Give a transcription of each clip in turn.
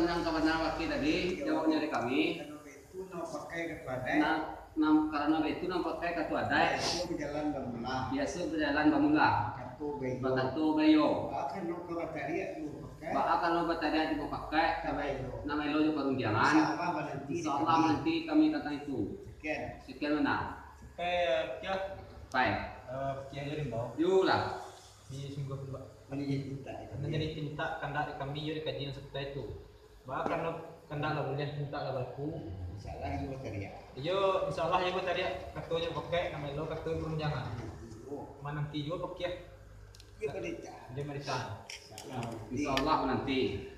sepanjang wakil tadi jawabnya dari kami. Itu nama pakai kepada. Karena itu nama pakai kartu adai. Biasa berjalan bamula. Biasa berjalan bamula. Kartu bayo. Bahkan no bataria juga pakai. Bahkan no bataria juga pakai. Nama elo juga perunjangan. Insyaallah nanti kami kata itu. Sekian mana? Baik. Kiai jadi bau. Yulah. Di sungguh pun Menjadi tinta kandak kami jadi kajian seperti itu. Bahkan kandak lah boleh tinta lah berku. Insyaallah juga bataria. Yo, insyaallah ya buat tadi kartunya pakai nama lo kartu perunjangan. Mana nanti juga pakai. Dia merita. Insyaallah nanti.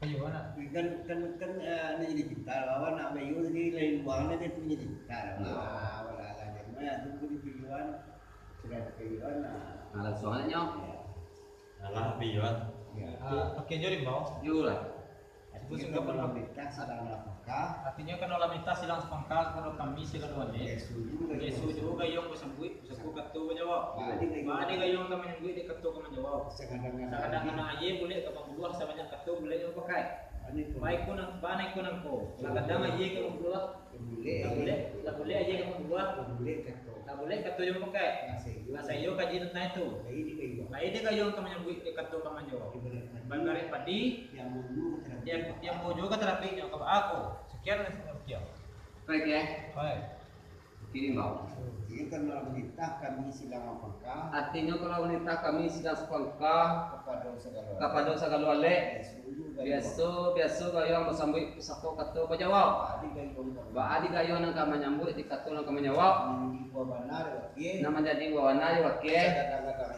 Ayo mana? Kan ini jadi pintar. Bahwa nak bayu jadi lain buangnya dia punya pintar. Wala lah tunggu di pilihan sudah pilihan. Nah, soalnya Alah biwan. Pakai jadi bau. yulah. Itu sudah berlapitas sedang apakah? Artinya kan olah minta silang sepangkal kalau kami sila dua ni. Yesus juga yang bersambut, bersambut katu menjawab. Badi gayung kami yang di katu kami menjawab. Kadang-kadang aje boleh ke pembuah sebanyak katu boleh yang pakai. Baik pun banai pun angko. Kadang aje ke pembuah boleh aje ke pembuah boleh katu yang pakai. Masa iyo kaji tentang itu. Baik dia gayung kami yang di katu kami menjawab. Bangare padi yang mau juga terapinya ke aku. Sekian sekian. Baik ya. Baik. Kirim bau. Ini kan dalam kita kami sedang apakah? Artinya kalau wanita kami sedang sepangkah kepada segala wale. Biasa gayung bersambut satu kata berjawab. Baadi gayung nang kami nyambut di kata nang kami jawab. Nama jadi wawana wakil.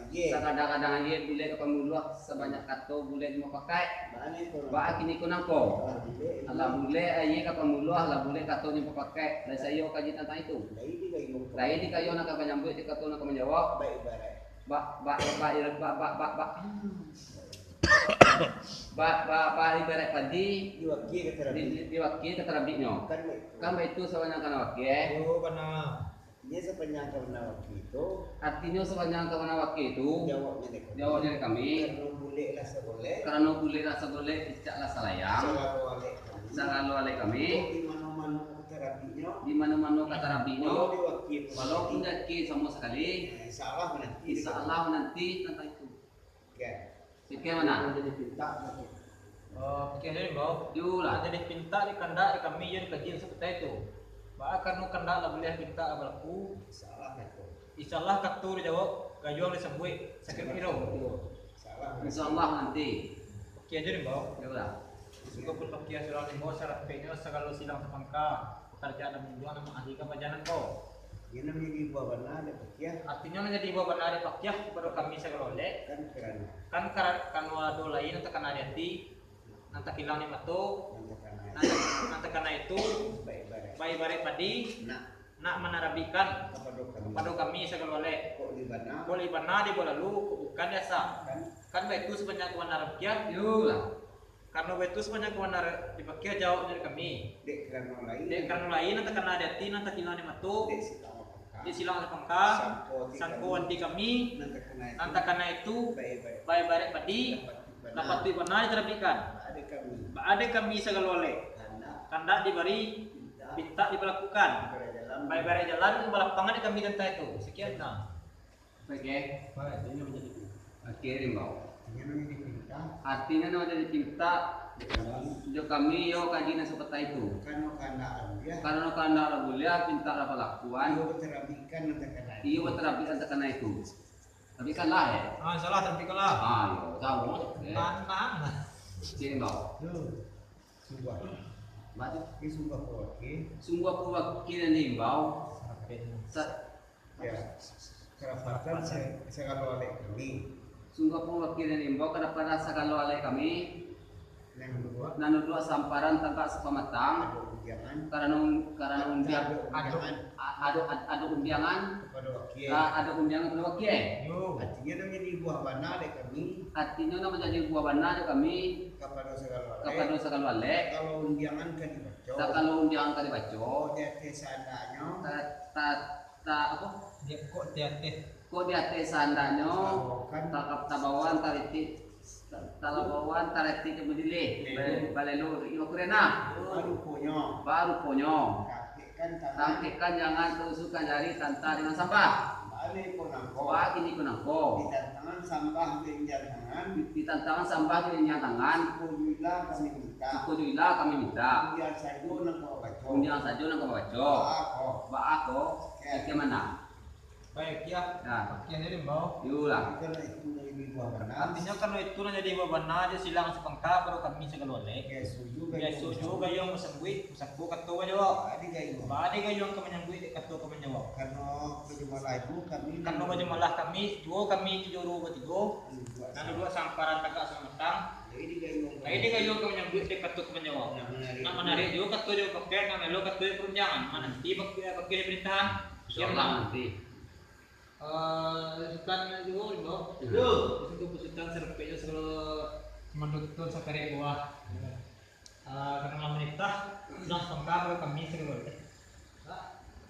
Kadang-kadang aja boleh ke pemuluh sebanyak kata boleh mau pakai. Ba kini kunang ko. Alah boleh aja ke pemuluh lah boleh kata yang pakai. Dan saya kaji tentang itu. Lain di kayu nak kami nyambut di kata nak kami jawab. Ibarat padi diwakil kata rabbinya. Kan itu sebanyak kana wakil. Oh karena Ini sepanjang karena waktu itu. Artinya sepanjang kawan wakil itu jawabnya dari kami. Karena boleh rasa boleh tidaklah salayang. Selalu oleh kami. Di mana-mana kata rabbinya. Walaupun jaki sama sekali. Insya Allah nanti tentang itu. Sekian mana? Pakai jadi bau. Yulah. Jadi pinta di kandak di kami yang kajian seperti itu. Bahkan nu kandak lah boleh pinta berlaku. Insyaallah katu dijawab gayung disebut sakit kiro. Insya Allah nanti. Pakai jadi bau. Yulah. Suka pun pakai surat bau syarat penyo segala silang sepangka. Pekerjaan dan menjual nama ahli kebajanan kau. Ini menjadi buah benar ada pakiah. Artinya menjadi buah benar ada pakiah kepada kami segala oleh. Kan wado lain atau karena hati nanti kilang ni matu nanti karena itu bayi barek padi nak menarabikan kepada kami segala oleh boleh benar di bola lu bukan biasa kan itu sebanyak kebenaran rakyat Yulah. karena itu sebanyak kebenaran dipakai jawab dari kami dek karena lain nanti karena hati nanti kilang ni matu di silang ada pangka sangkuan di kami nanti karena itu bayi barek padi dapat benar diterapikan. Ada kami segala oleh. Tanda diberi, minta diberlakukan. Baik-baik jalan, balapangan kami tentang itu. Sekian nah. Baik ya. Ini menjadi Kirim bau. Artinya nama jadi cinta. Jo kami yo kajian seperti itu. Karena kanda boleh pinta apa lakukan. Iyo berterapikan terkena itu. Tapi kan lah ya. salah tapi kalah. Yo tahu. Tanang. Kirim bau. Sumpah. Batu. Ini sumpah wakil. Sungguh aku wakil dan himbau. Kerapatan saya kalau oleh kami. Sungguh aku wakil dan himbau kepada segala oleh kami. Yang kedua. Nanu dua samparan tangkap sepamatang. Karena undian ada undiangan Kepada wakil. ada undiangan kepada wakil. Artinya menjadi buah benar ada kami. Artinya nama jadi buah benar kami Kepada segala kepada segala wale. Kalau undiangan kan dibaca. Kalau undiangan kali baca. Dia seadanya. Apa? Dia kok dia teh. Kok di atas sandanya takap tabawan tariti Talabawan tareti kemudile balelo iwakurena baru ponyo tangkikkan jangan kerusukan jari tanpa dengan sampah bagi ini kunangko di tantangan sampah dengan tangan kujuilah kami minta kemudian saja nang kabaco ba ako bagaimana Baik ya, bagian dari bawah. yulah Artinya kalau itu jadi beban aja silang sepengkap kalau kami segalole. Ya suju gayong masangguit, masangku ketua jawab. Badi gayong kami nyangguit ketua kami jawab. Karena baju malah kami, dua kami jujuru ketiga. Nanti dua samparan tagak sementang. Nah ini gayong kami nyangguit ketua kami jawab. Nak menarik juga ketua jawab pakai, nak melo ketua perunjangan. Mana nanti pakai pemerintahan. Siap nanti Sultan juga loh. Untuk sultan serpenya selalu mendukung sakari buah. Karena menikah sudah sengkar kami selalu.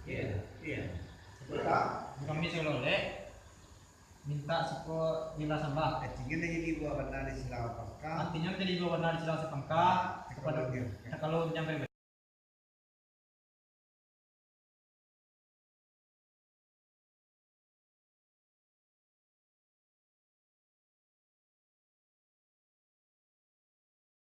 Iya. Kami selalu minta suku nila sambah. Artinya jadi buah benar di silang apakah? Artinya menjadi buah benar di silang sepengkah kepada kalau nyampe